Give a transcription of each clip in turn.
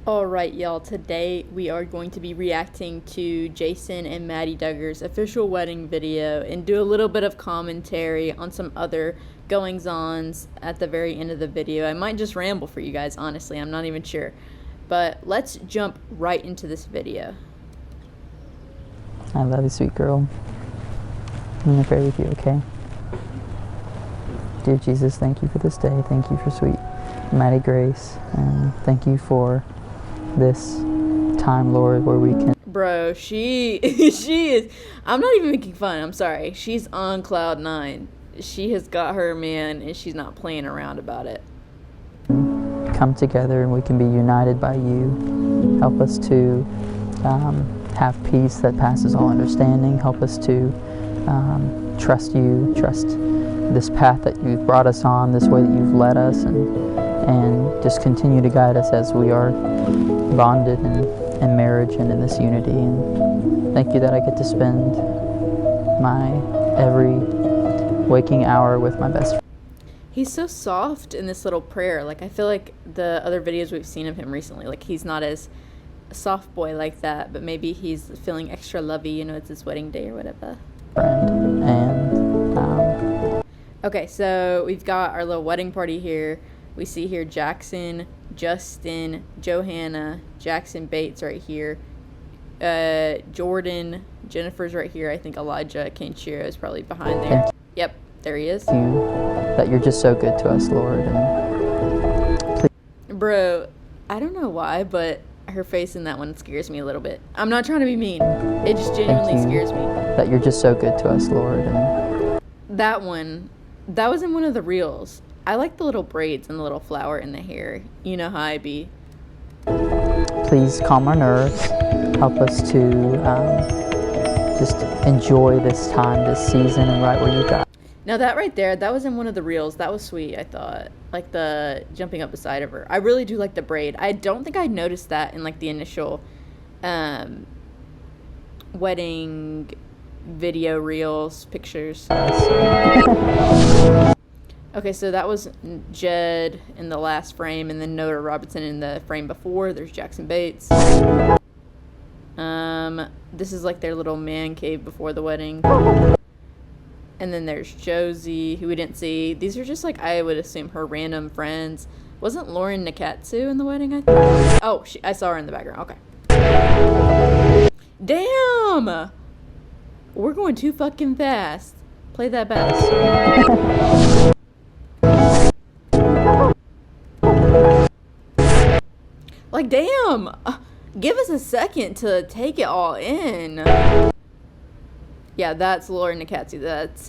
Alright, y'all, today we are going to be reacting to Jason and Maddie Duggar's official wedding video and do a little bit of commentary on some other goings-ons at the very end of the video. I might just ramble for you guys, honestly, I'm not even sure. But let's jump right into this video. I love you, sweet girl. I'm going to pray with you, okay? Dear Jesus, thank you for this day. Thank you for sweet Maddie Grace. And thank you for this time, Lord, where we can... Bro, she is... I'm not even making fun. I'm sorry. She's on cloud 9. She has got her man, and she's not playing around about it. Come together, and we can be united by you. Help us to have peace that passes all understanding. Help us to trust you, trust this path that you've brought us on, this way that you've led us, and just continue to guide us as we are bonded in marriage and in this unity. And thank you that I get to spend my every waking hour with my best friend. He's so soft in this little prayer. Like, I feel like the other videos we've seen of him recently, like, he's not as a soft boy like that, but maybe he's feeling extra lovey, you know, it's his wedding day or whatever. Okay, so we've got our little wedding party here. We see here Jackson, Justin, Johanna, Jackson Bates right here, Jordan, Jennifer's right here. I think Elijah Kenshiro is probably behind there. Yep, there he is. That you're just so good to us, Lord. And bro, I don't know why, but her face in that one scares me a little bit. I'm not trying to be mean. It just genuinely scares me. That you're just so good to us, Lord. And that one, that was in one of the reels. I like the little braids and the little flower in the hair. You know how I be. Please calm our nerves. Help us to just enjoy this time, this season, and right where you got. Now that right there, that was in one of the reels. That was sweet, I thought. Like the jumping up beside of her. I really do like the braid. I don't think I noticed that in like the initial wedding video reels, pictures. Okay, so that was Jed in the last frame, and then Nora Robertson in the frame before. There's Jackson Bates. This is like their little man cave before the wedding. And then there's Josie, who we didn't see. These are just like, I would assume, her random friends. Wasn't Lauren Nakatsu in the wedding, I think? Oh, I saw her in the background. Okay. Damn! We're going too fucking fast. Play that bass. Like, damn! Give us a second to take it all in. Yeah, that's Lauren Nakatsu. That's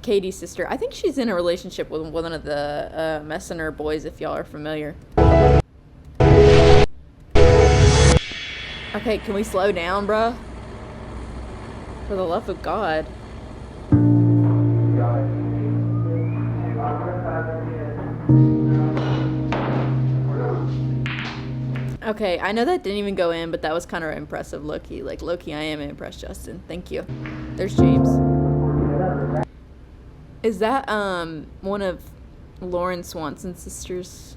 Katie's sister. I think she's in a relationship with one of the Messenger boys, if y'all are familiar. Okay, can we slow down, bruh? For the love of God. Okay, I know that didn't even go in, but that was kind of impressive, low-key. Like, low-key, I am impressed, Justin. Thank you. There's James. Is that, one of Lauren Swanson's sisters?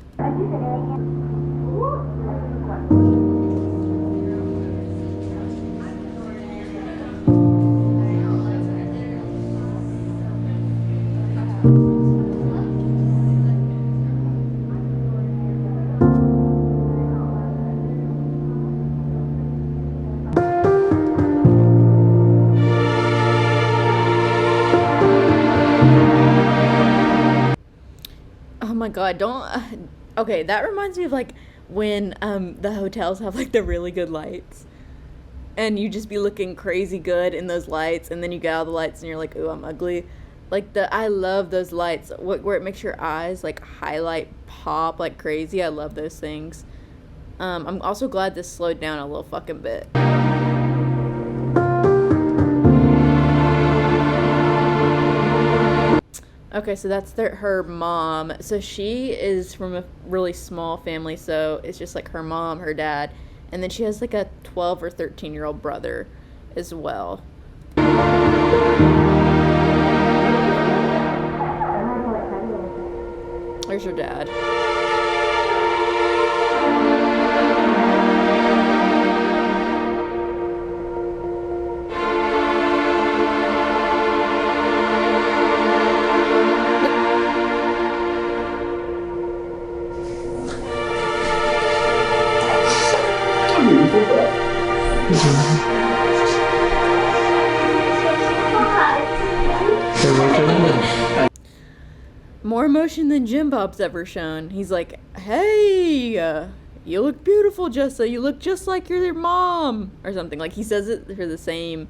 Oh my God, don't... okay, that reminds me of, like, when the hotels have, like, the really good lights. And you just be looking crazy good in those lights, and then you get out of the lights and you're like, ooh, I'm ugly. Like, I love those lights, where it makes your eyes, like, highlight pop like crazy. I love those things. I'm also glad this slowed down a little fucking bit. Okay, so that's her mom. So she is from a really small family, so it's just like her mom, her dad, and then she has like a 12 or 13-year-old brother as well. There's her dad. promotion than Jim Bob's ever shown. He's like, hey, you look beautiful, Jessa. You look just like your mom. Or something. Like, he says it for the same,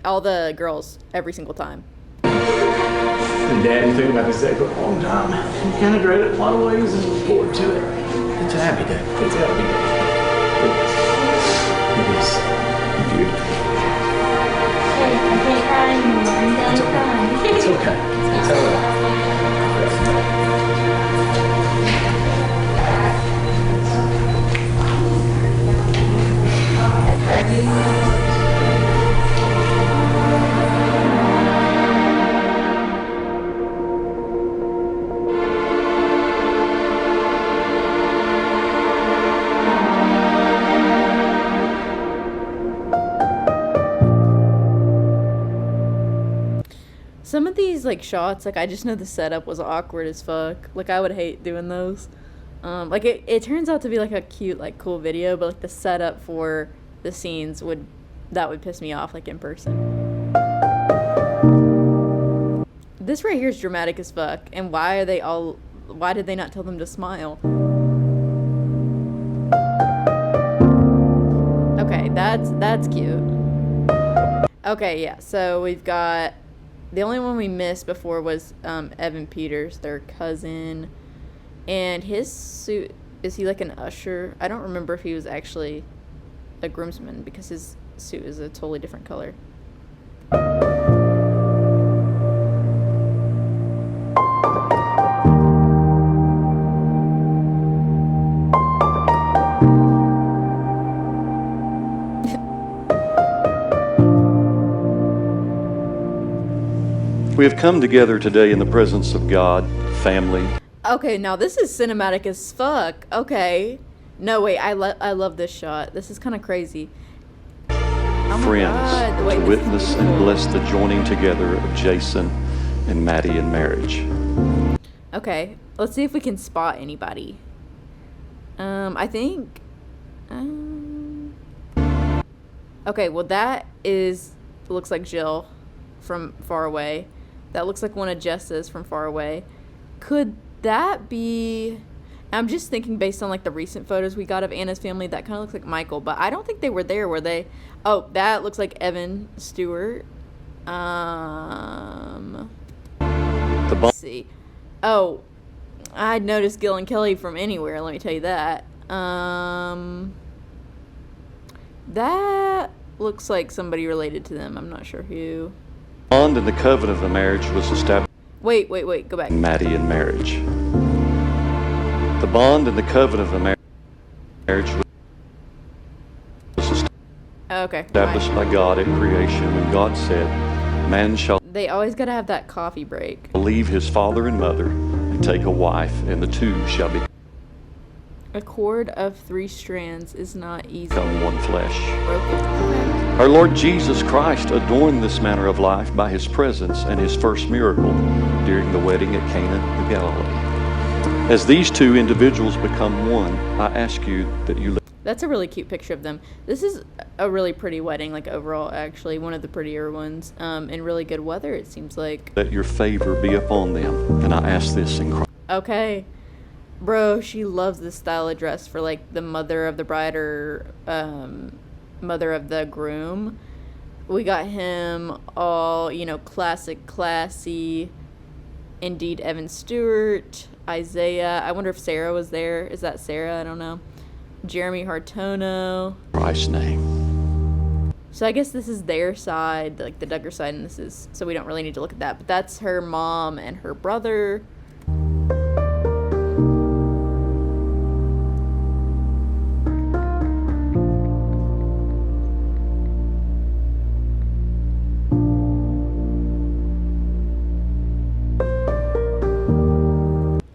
all the girls every single time. And Dad, you think about this day for a long time. You kind of dread it in a lot of ways and look forward to it. It's a happy day. It's a happy day. It is. Beautiful. Hey, I can't cry anymore. I'm done crying. It's okay. It's all right. Some of these, like, shots, like, I just know the setup was awkward as fuck. Like, I would hate doing those. Like, it turns out to be, like, a cute, like, cool video, but, like, the setup for the scenes would piss me off, like, in person. This right here is dramatic as fuck, and why did they not tell them to smile? Okay, that's cute. Okay, yeah, so we've got... The only one we missed before was Evan Peters, their cousin. And his suit, is he like an usher? I don't remember if he was actually a groomsman because his suit is a totally different color. We have come together today in the presence of God, family. Okay, now this is cinematic as fuck. Okay. No, wait, I love this shot. This is kind of crazy. Oh my Friends, God. Wait, to this is witness and beautiful. bless the joining together of Jason and Maddie in marriage. Okay, let's see if we can spot anybody. I think... Okay, well that looks like Jill from far away. That looks like one of Jessa's from far away. Could that be... I'm just thinking based on, like, the recent photos we got of Anna's family, that kind of looks like Michael, but I don't think they were there, were they? Oh, that looks like Evan Stewart. Let's see. Oh, I'd noticed Gil and Kelly from anywhere, let me tell you that. That looks like somebody related to them. I'm not sure who. The bond and the covenant of the marriage was established. Wait, go back. Maddie in marriage. The bond and the covenant of the marriage was Okay. established fine. by God at creation when God said, "Man shall They always gotta have that coffee break. leave his father and mother and take a wife, and the two shall A cord of 3 strands is not easily become one flesh." broken. Okay. Our Lord Jesus Christ adorned this manner of life by his presence and his first miracle during the wedding at Cana of Galilee. As these two individuals become one, I ask you that you That's a really cute picture of them. This is a really pretty wedding, like overall, actually. One of the prettier ones. In really good weather, it seems like. let your favor be upon them. And I ask this in Christ. Okay. Bro, she loves this style of dress for, like, the mother of the bride or mother of the groom. We got him all, classic, classy. Indeed, Evan Stewart, Isaiah. I wonder if Sarah was there. Is that Sarah? I don't know. Jeremy Hartono. Christ's name. So I guess this is their side, like the Duggar side, and this is, so we don't really need to look at that. But that's her mom and her brother.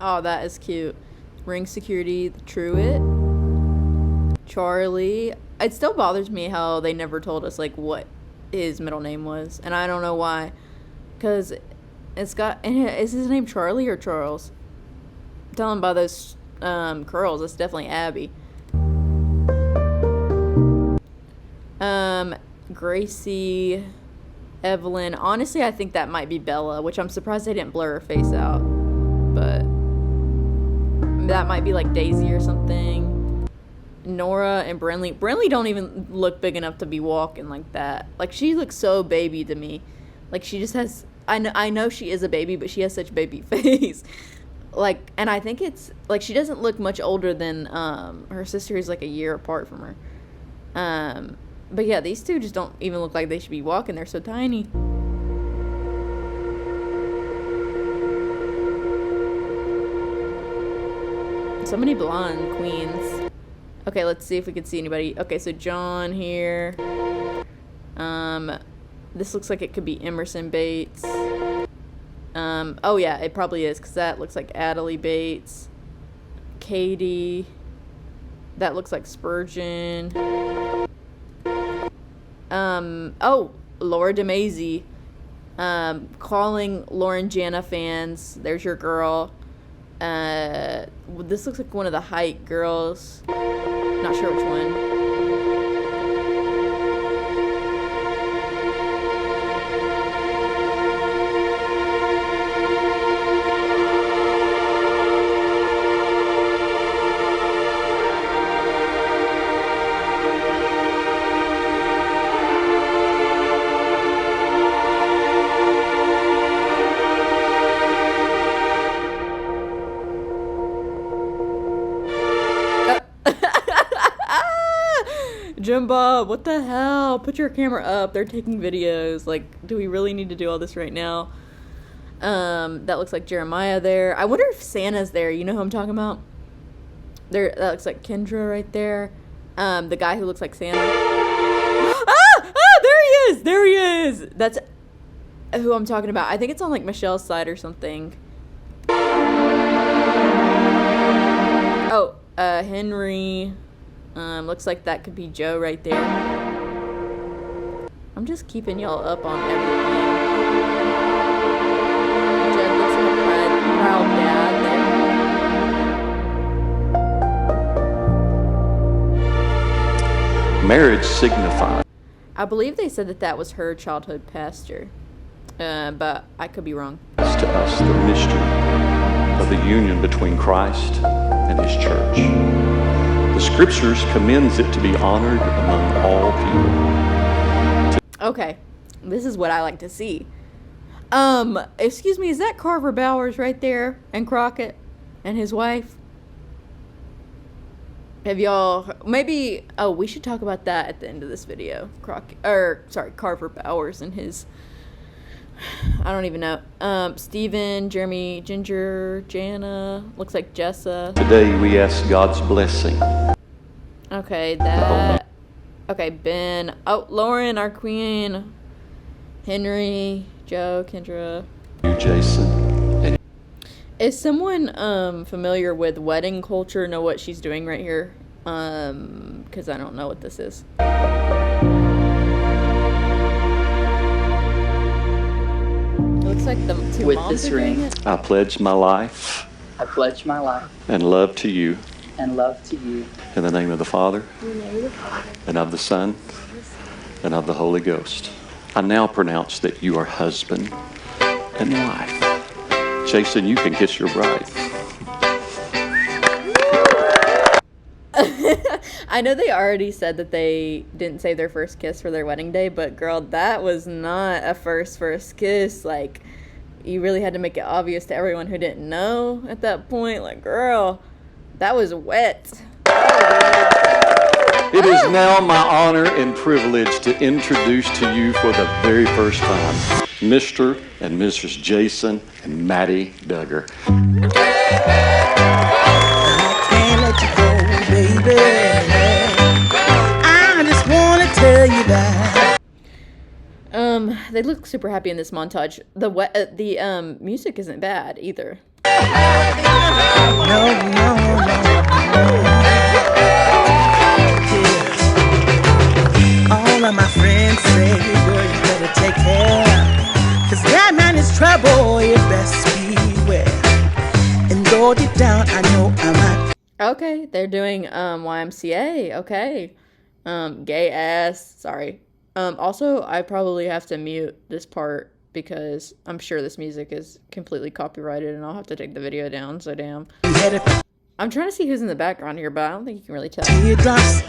Oh, that is cute. Ring security, the Truett, Charlie. It still bothers me how they never told us, like, what his middle name was. And I don't know why. Because is his name Charlie or Charles? Tell him by those curls, it's definitely Abby. Gracie, Evelyn. Honestly, I think that might be Bella, which I'm surprised they didn't blur her face out. that might be like Daisy or something. Nora and Brenly. Brenly don't even look big enough to be walking like that. Like, she looks so baby to me. Like, she just has... I know she is a baby, but she has such baby face. Like, and I think it's... Like, she doesn't look much older than her sister, who's like a year apart from her. But yeah, these two just don't even look like they should be walking. They're so tiny. So many blonde queens. Okay, let's see if we can see anybody. Okay, so John here. This looks like it could be Emerson Bates. Oh yeah, it probably is, because that looks like Adelie Bates. Katie. That looks like Spurgeon. Oh, Laura DeMazy. Calling Lauren Jana fans. There's your girl. This looks like one of the Hike girls. Not sure which one. Jim Bob, what the hell? Put your camera up. They're taking videos. Like, do we really need to do all this right now? That looks like Jeremiah there. I wonder if Santa's there. You know who I'm talking about? That looks like Kendra right there. The guy who looks like Santa. There he is. There he is. That's who I'm talking about. I think it's on like Michelle's side or something. Oh, Henry. Looks like that could be Joe right there. I'm just keeping y'all up on everything. Jed looks like a proud dad there. Marriage signifies I believe they said that was her childhood pastor. But I could be wrong. to us the mystery of the union between Christ and his church. The scriptures commends it to be honored among all people. Okay, this is what I like to see. Excuse me, is that Carver Bowers right there? And Crockett? And his wife? Have y'all... Maybe... Oh, we should talk about that at the end of this video. Carver Bowers and his... I don't even know. Stephen, Jeremy, Ginger, Jana, looks like Jessa. Today we ask God's blessing. Okay, that. Okay, Ben. Oh, Lauren, our queen. Henry, Joe, Kendra. You, Jason. Is someone familiar with wedding culture? Know what she's doing right here? Because I don't know what this is. Looks like the two With moms this are doing ring, it. I pledge my life I pledge my life and love to you and love to you. in the name of the Father and of the Son and of the Holy Ghost. I now pronounce that you are husband and wife. Jason, you can kiss your bride. I know they already said that they didn't say their first kiss for their wedding day, but girl, that was not a first kiss. Like, you really had to make it obvious to everyone who didn't know at that point. Like, girl, that was wet. It is now my honor and privilege to introduce to you for the very first time Mr. and Mrs. Jason and Maddie Duggar. Can't let you go, baby. I just want to tell you that. They look super happy in this montage. The music isn't bad either. No. Yeah. All of my friends say, girl, you better take care. 'Cause that man is trouble, you best beware. And though deep down, I know I might. Okay, they're doing YMCA. Okay. Gay ass. Sorry. Also, I probably have to mute this part because I'm sure this music is completely copyrighted and I'll have to take the video down, so damn. I'm trying to see who's in the background here, but I don't think you can really tell. Teardrops.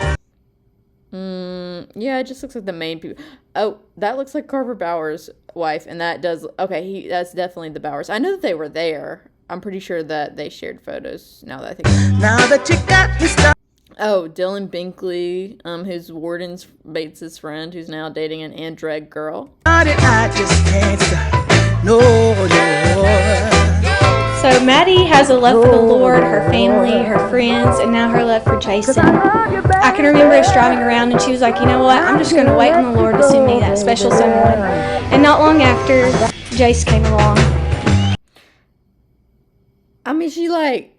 Yeah, it just looks like the main people. Oh, that looks like Carver Bowers' wife, and that does. Okay, that's definitely the Bowers. I know that they were there. I'm pretty sure that they shared photos. Now that I think. Now that you got me started. Oh, Dylan Binkley, who's Warden Bates' friend, who's now dating an Andreg girl. I just can't stop. No, no. So Maddie has a love for the Lord, her family, her friends, and now her love for Jason. I can remember us driving around and she was like, you know what, I'm just going to wait on the Lord to send me that special someone. And not long after, Jace came along. I mean,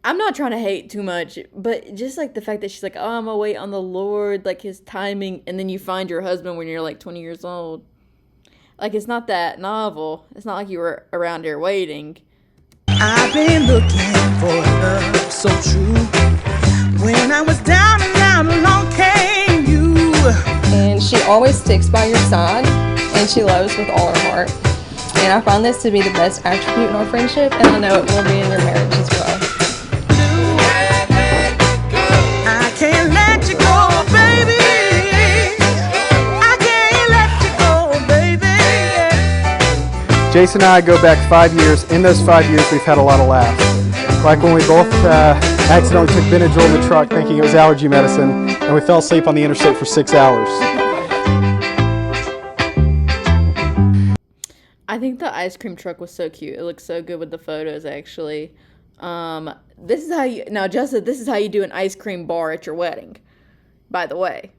I'm not trying to hate too much, but just like the fact that she's like, oh, I'm gonna wait on the Lord, like his timing, and then you find your husband when you're like 20 years old. Like, it's not that novel. It's not like you were around here waiting. I've been looking for love so true. When I was down and out, along came you. And she always sticks by your side, and she loves with all her heart. And I find this to be the best attribute in our friendship, and I know it will be in your marriage as well. I can't let you go, baby. I can't let you go, baby. Jason and I go back 5 years. In those 5 years, we've had a lot of laughs. Like when we both accidentally took Benadryl in the truck thinking it was allergy medicine, and we fell asleep on the interstate for 6 hours. I think the ice cream truck was so cute. It looks so good with the photos, actually. This is how you, now Justin, this is how you do an ice cream bar at your wedding, by the way.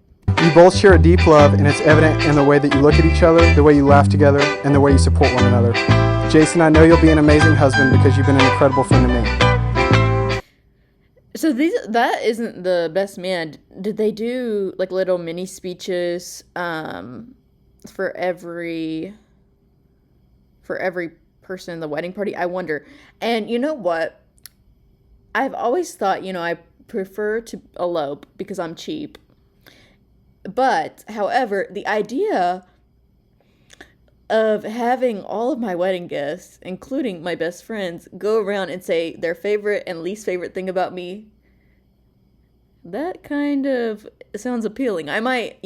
You both share a deep love, and it's evident in the way that you look at each other, the way you laugh together, and the way you support one another. Jason, I know you'll be an amazing husband because you've been an incredible friend to me. So that isn't the best man. Did they do like little mini speeches for every person in the wedding party? I wonder. And you know what? I've always thought, I prefer to elope because I'm cheap. But, however, the idea of having all of my wedding guests, including my best friends, go around and say their favorite and least favorite thing about me, that kind of sounds appealing. I might,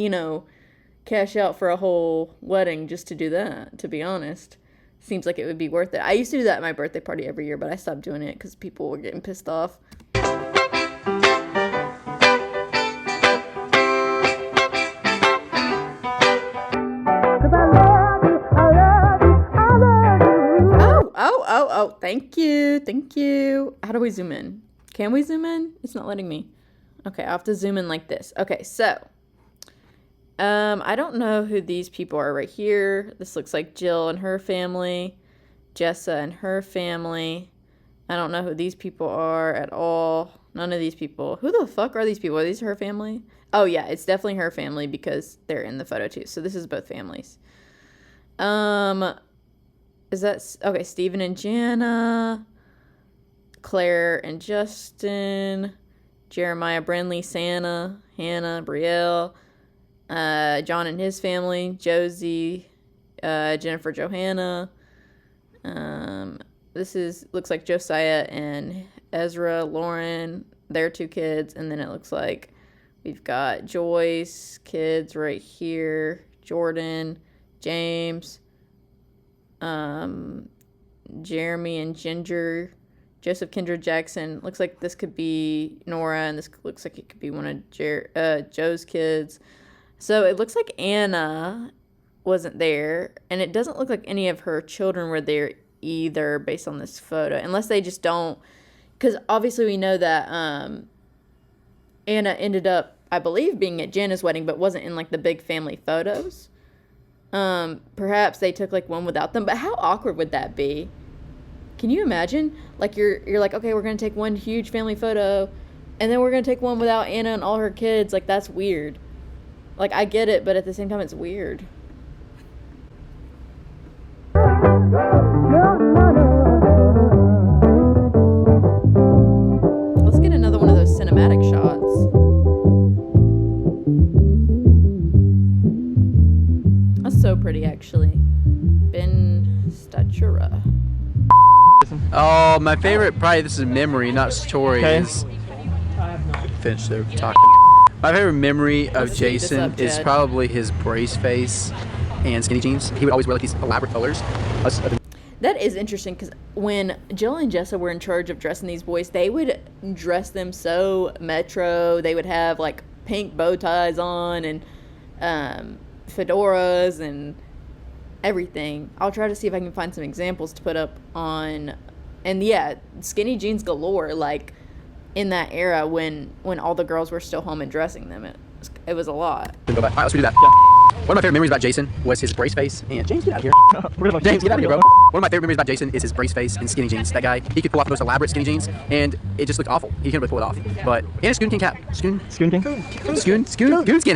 cash out for a whole wedding just to do that, to be honest. Seems like it would be worth it. I used to do that at my birthday party every year, but I stopped doing it because people were getting pissed off. Oh, thank you. How do we zoom in? Can we zoom in? It's not letting me. Okay, I'll have to zoom in like this. Okay, so, I don't know who these people are right here. This looks like Jill and her family, Jessa and her family. I don't know who these people are at all. None of these people. Who the fuck are these people? Are these her family? Oh, yeah, it's definitely her family because they're in the photo too. So this is both families. Is that, okay, Stephen and Jana, Claire and Justin, Jeremiah, Brenly, Santa, Hannah, Brielle, John and his family, Josie, Jennifer, Johanna. Looks like Josiah and Ezra, Lauren, their two kids, and then it looks like we've got Joyce, kids right here, Jordan, James, Jeremy and Ginger, Joseph, Kendra, Jackson. Looks like this could be Nora, and this looks like it could be one of Joe's kids. So it looks like Anna wasn't there, and it doesn't look like any of her children were there either based on this photo, unless they just don't, because obviously we know that Anna ended up, I believe, being at Jenna's wedding, but wasn't in like the big family photos. Perhaps they took like one without them, but how awkward would that be? Can you imagine? Like you're like, okay, we're gonna take one huge family photo, and then we're gonna take one without Anna and all her kids. Like, that's weird. Like, I get it, but at the same time, it's weird. Let's get another one of those cinematic shots. That's so pretty, actually. Ben Statura. Oh, Oh, my favorite, probably this is a memory, not story, Okay. is... Finish there talking. My favorite memory of Let's see this Jason up, is Jed. probably his brace face and skinny jeans. He would always wear like these elaborate colors. That is interesting because when Jill and Jessa were in charge of dressing these boys, they would dress them so metro. They would have like pink bow ties on and fedoras and everything. I'll try to see if I can find some examples to put up on. And yeah, skinny jeans galore, like in that era when all the girls were still home and dressing them. It was a lot. All right, let's do that. One of my favorite memories about Jason was his brace face and James, get out of here. James, get out of here, bro. One of my favorite memories about Jason is his brace face and skinny jeans. That guy, he could pull off the most elaborate skinny jeans, and it just looked awful. He couldn't really pull it off. But and a Scoon King hat, Goon skin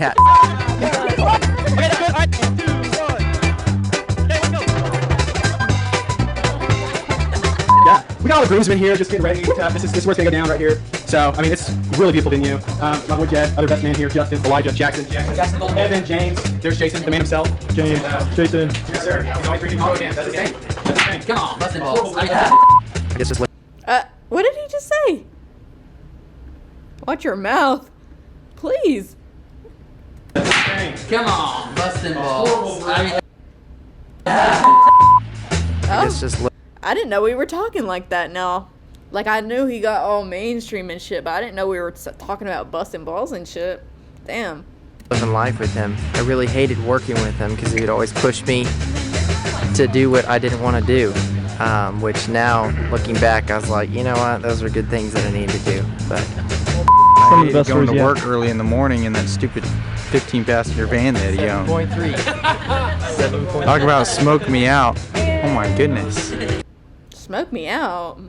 hat. Yeah, we got all the groomsmen here just getting ready. This is where it's gonna go down right here. So, I mean, it's really beautiful venue. My boy Jed, other best man here, Justin, Elijah, Jackson, Evan, James. There's Jason, the man himself. James, Jason. Yes, sir. He's always drinking coffee. That's his thing. That's his thing. Come on, busting balls. I guess just What did he just say? Watch your mouth. Please. come on, busting balls. I didn't know we were talking like that now. Like, I knew he got all mainstream and shit, but I didn't know we were talking about busting balls and shit. Damn. Living life with him. I really hated working with him because he would always push me to do what I didn't want to do. Which now, looking back, I was like, you know what? Those are good things that I need to do. But Some of the best going stories to yet. work early in the morning in that stupid 15-passenger van that he owned. 7.3. Talk about smoke me out. Oh my goodness. Smoke me out.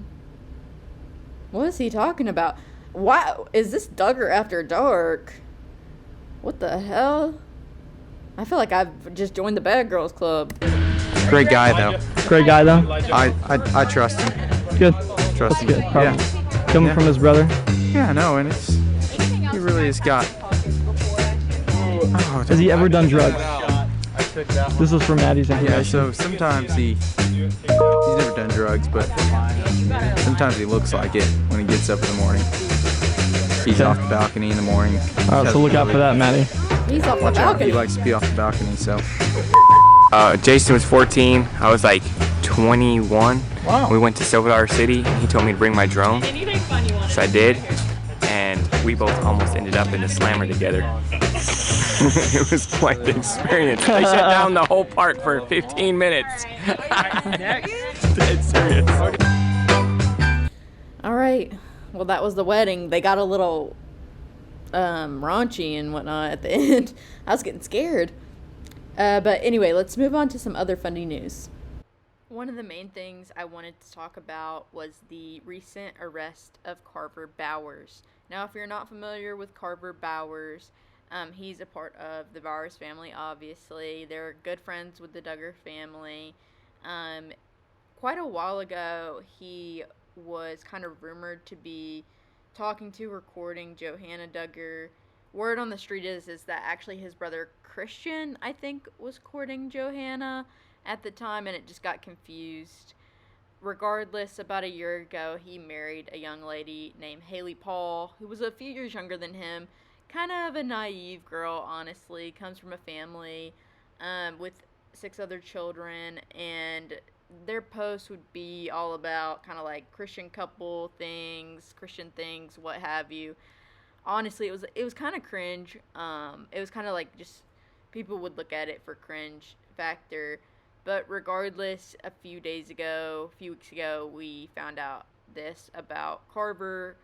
What is he talking about? Why is this Duggar After Dark? What the hell? I feel like I've just joined the Bad Girls Club. Great guy though. Great guy though. I trust him. Good. Trust That's him. good. Probably. Yeah. Coming from his brother. Yeah, no, and he really has got. Oh, Has he ever done drugs? This is from Maddie's information. Yeah, so sometimes he's never done drugs, but sometimes he looks like it when he gets up in the morning. He's off the balcony in the morning. All right, so look out for that, Maddie. He's off the Watch out, balcony. he likes to be off the balcony, so. Jason was 14. I was like 21. Wow. We went to Silver City. He told me to bring my drone. So I did. And we both almost ended up in the slammer together. It was quite the experience. They shut down the whole park for 15 minutes. Dead serious. All right. Well, that was the wedding. They got a little raunchy and whatnot at the end. I was getting scared. But anyway, let's move on to some other funny news. One of the main things I wanted to talk about was the recent arrest of Carver Bowers. Now, if you're not familiar with Carver Bowers, he's a part of the Bowers family, obviously. They're good friends with the Duggar family. Quite a while ago, he was kind of rumored to be talking to, recording Johanna Duggar. Word on the street is that actually his brother Christian, I think, was courting Johanna at the time, and it just got confused. Regardless, about a year ago, he married a young lady named Haley Paul, who was a few years younger than him. Kind of a naive girl, honestly. Comes from a family with 6 other children, and their posts would be all about kind of like Christian couple things, Christian things, what have you. Honestly, it was kind of cringe. It was kind of like just people would look at it for cringe factor. But regardless, a few weeks ago, we found out this about Carver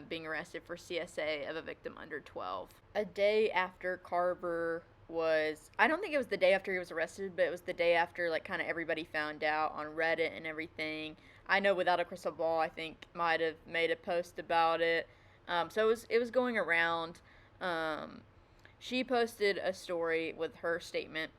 being arrested for CSA of a victim under 12. A day after Carver I don't think it was the day after he was arrested, but it was the day after, like, kind of everybody found out on Reddit and everything. I know Without a Crystal Ball, I think, might have made a post about it. So it was going around. She posted a story with her statement.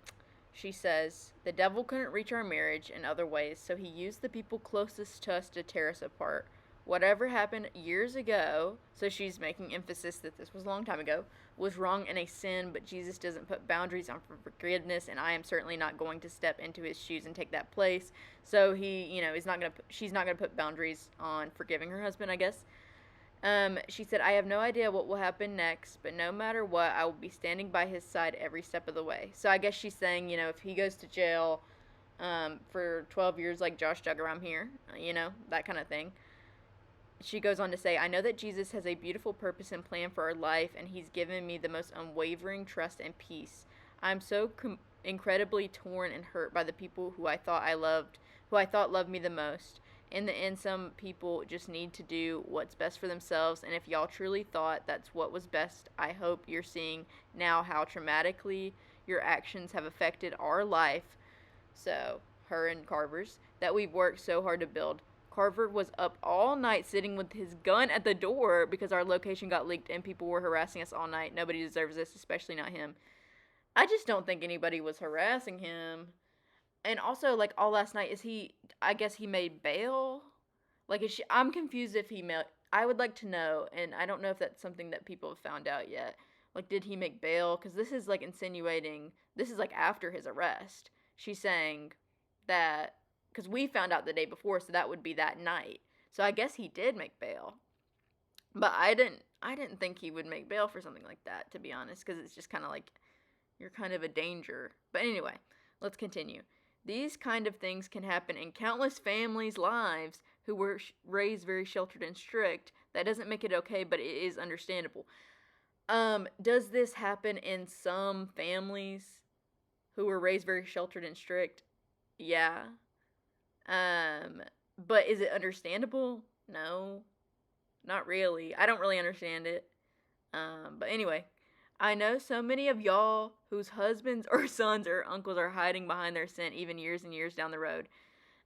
She says, "The devil couldn't reach our marriage in other ways, so he used the people closest to us to tear us apart. Whatever happened years ago, so she's making emphasis that this was a long time ago, was wrong and a sin, but Jesus doesn't put boundaries on forgiveness, and I am certainly not going to step into his shoes and take that place. So she's not gonna put boundaries on forgiving her husband, I guess. She said, I have no idea what will happen next, but no matter what, I will be standing by his side every step of the way. So I guess she's saying, if he goes to jail for 12 years like Josh Duggar, I'm here, that kind of thing. She goes on to say, I know that Jesus has a beautiful purpose and plan for our life, and he's given me the most unwavering trust and peace. I'm so incredibly torn and hurt by the people who I thought loved me the most. In the end, some people just need to do what's best for themselves, and if y'all truly thought that's what was best, I hope you're seeing now how traumatically your actions have affected our life. So, her and Carver's, that we've worked so hard to build. Carver was up all night sitting with his gun at the door because our location got leaked and people were harassing us all night. Nobody deserves this, especially not him. I just don't think anybody was harassing him. And also, all last night, I guess he made bail? I'm confused if I would like to know, and I don't know if that's something that people have found out yet. Did he make bail? Because this is, insinuating, this is, after his arrest. She's saying that, because we found out the day before, so that would be that night. So I guess he did make bail. But I didn't think he would make bail for something like that, to be honest, because it's just kind of you're kind of a danger. But anyway, let's continue. These kind of things can happen in countless families' lives who were raised very sheltered and strict. That doesn't make it okay, but it is understandable. Does this happen in some families who were raised very sheltered and strict? Yeah. But is it understandable? No. Not really. I don't really understand it. But anyway, I know so many of y'all whose husbands or sons or uncles are hiding behind their sin even years and years down the road.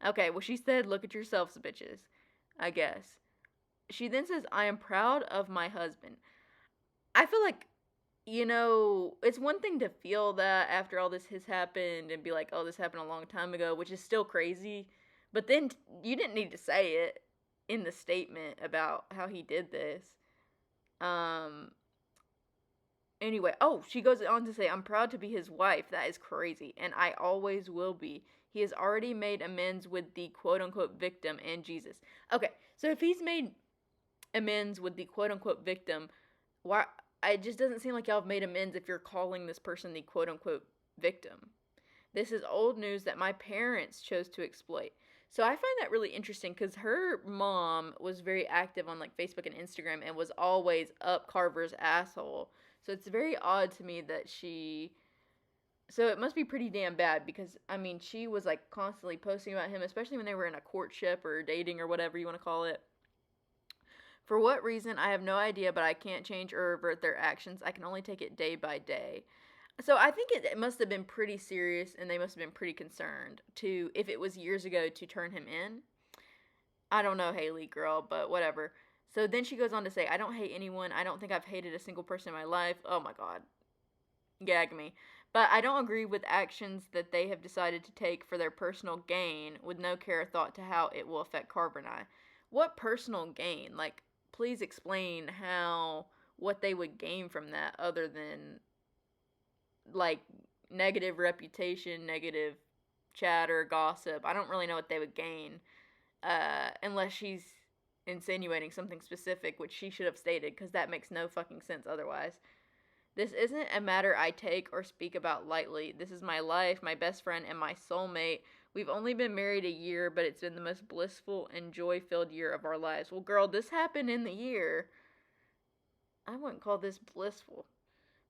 Okay, well, she said, look at yourselves, bitches, I guess. She then says, I am proud of my husband. I feel like, it's one thing to feel that after all this has happened and be like, oh, this happened a long time ago, which is still crazy. But then you didn't need to say it in the statement about how he did this. Anyway, she goes on to say, I'm proud to be his wife. That is crazy. And I always will be. He has already made amends with the quote-unquote victim and Jesus. Okay, so if he's made amends with the quote-unquote victim, why? It just doesn't seem like y'all have made amends if you're calling this person the quote-unquote victim. This is old news that my parents chose to exploit. So I find that really interesting because her mom was very active on Facebook and Instagram and was always up Carver's asshole. So it's very odd to me that so it must be pretty damn bad because, she was constantly posting about him, especially when they were in a courtship or dating or whatever you want to call it. For what reason, I have no idea, but I can't change or revert their actions. I can only take it day by day. So I think it must have been pretty serious, and they must have been pretty concerned if it was years ago, to turn him in. I don't know, Haley, girl, but whatever. So then she goes on to say, I don't hate anyone. I don't think I've hated a single person in my life. Oh my God. Gag me. But I don't agree with actions that they have decided to take for their personal gain with no care or thought to how it will affect Carver and I. What personal gain? Please explain what they would gain from that other than negative reputation, negative chatter, gossip. I don't really know what they would gain unless she's insinuating something specific, which she should have stated, because that makes no fucking sense otherwise. This isn't a matter I take or speak about lightly. This is my life, my best friend, and my soulmate. We've only been married a year, but it's been the most blissful and joy-filled year of our lives. Well, girl, this happened in the year. I wouldn't call this blissful.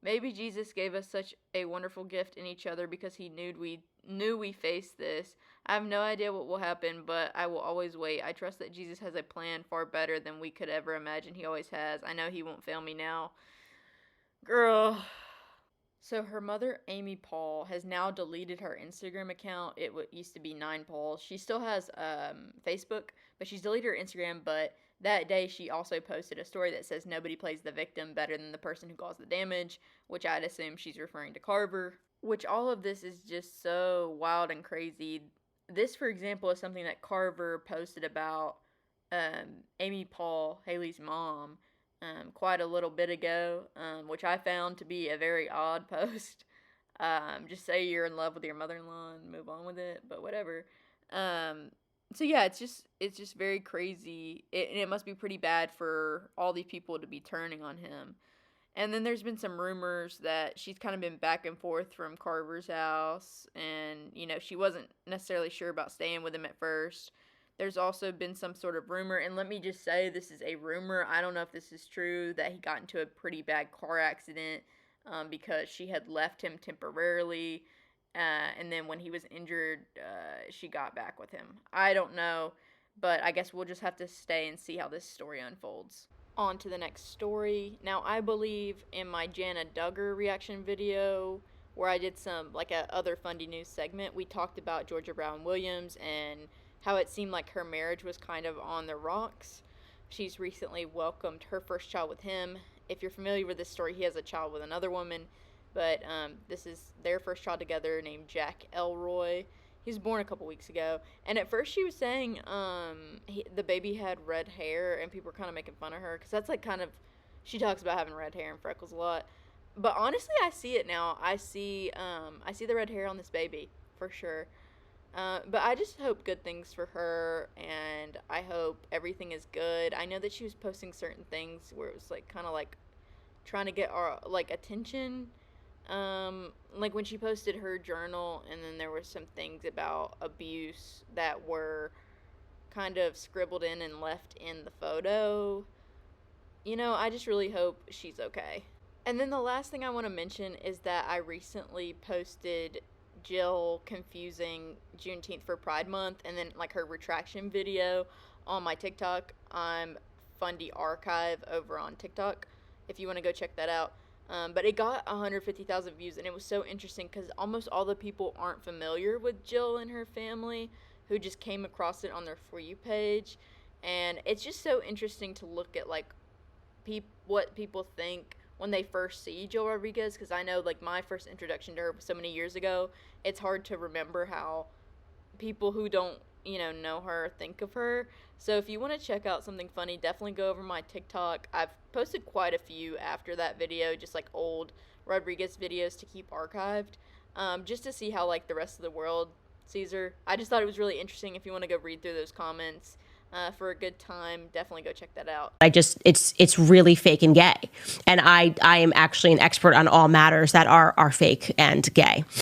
Maybe Jesus gave us such a wonderful gift in each other because he knew we faced this. I have no idea what will happen, but I will always wait. I trust that Jesus has a plan far better than we could ever imagine. He always has. I know he won't fail me now. Girl. So her mother, Amy Paul, has now deleted her Instagram account. It used to be 9 Pauls. She still has Facebook, but she's deleted her Instagram. But that day, she also posted a story that says nobody plays the victim better than the person who caused the damage, which I'd assume she's referring to Carver. Which all of this is just so wild and crazy. This, for example, is something that Carver posted about Amy Paul, Haley's mom, quite a little bit ago, which I found to be a very odd post. Just say you're in love with your mother-in-law and move on with it, but whatever. So yeah, it's just very crazy, and it must be pretty bad for all these people to be turning on him. And then there's been some rumors that she's kind of been back and forth from Carver's house, and, she wasn't necessarily sure about staying with him at first. There's also been some sort of rumor, and let me just say this is a rumor. I don't know if this is true, that he got into a pretty bad car accident because she had left him temporarily, and then when he was injured, she got back with him. I don't know, but I guess we'll just have to stay and see how this story unfolds. On to the next story. Now, I believe in my Jana Duggar reaction video, where I did some, a other Fundy News segment, we talked about Georgia Brown Williams and how it seemed like her marriage was kind of on the rocks. She's recently welcomed her first child with him. If you're familiar with this story, he has a child with another woman, but this is their first child together, named Jack Elroy. He was born a couple weeks ago, and at first she was saying the baby had red hair, and people were kind of making fun of her, because that's she talks about having red hair and freckles a lot. But honestly, I see it now. I see the red hair on this baby, for sure. But I just hope good things for her, and I hope everything is good. I know that she was posting certain things where it was trying to get our attention. When she posted her journal, and then there were some things about abuse that were kind of scribbled in and left in the photo. I just really hope she's okay. And then the last thing I want to mention is that I recently posted Jill confusing Juneteenth for Pride Month, and then her retraction video on my TikTok. I'm Fundy Archive over on TikTok, if you want to go check that out. But it got 150,000 views, and it was so interesting because almost all the people aren't familiar with Jill and her family, who just came across it on their For You page. And it's just so interesting to look at what people think when they first see Jill Rodrigues, because I know my first introduction to her was so many years ago. It's hard to remember how people who don't know her, think of her. So if you want to check out something funny, definitely go over my TikTok. I've posted quite a few after that video, just old Rodrigues videos to keep archived, just to see how the rest of the world sees her. I just thought it was really interesting. If you want to go read through those comments for a good time, definitely go check that out. It's really fake and gay, and I am actually an expert on all matters that are fake and gay.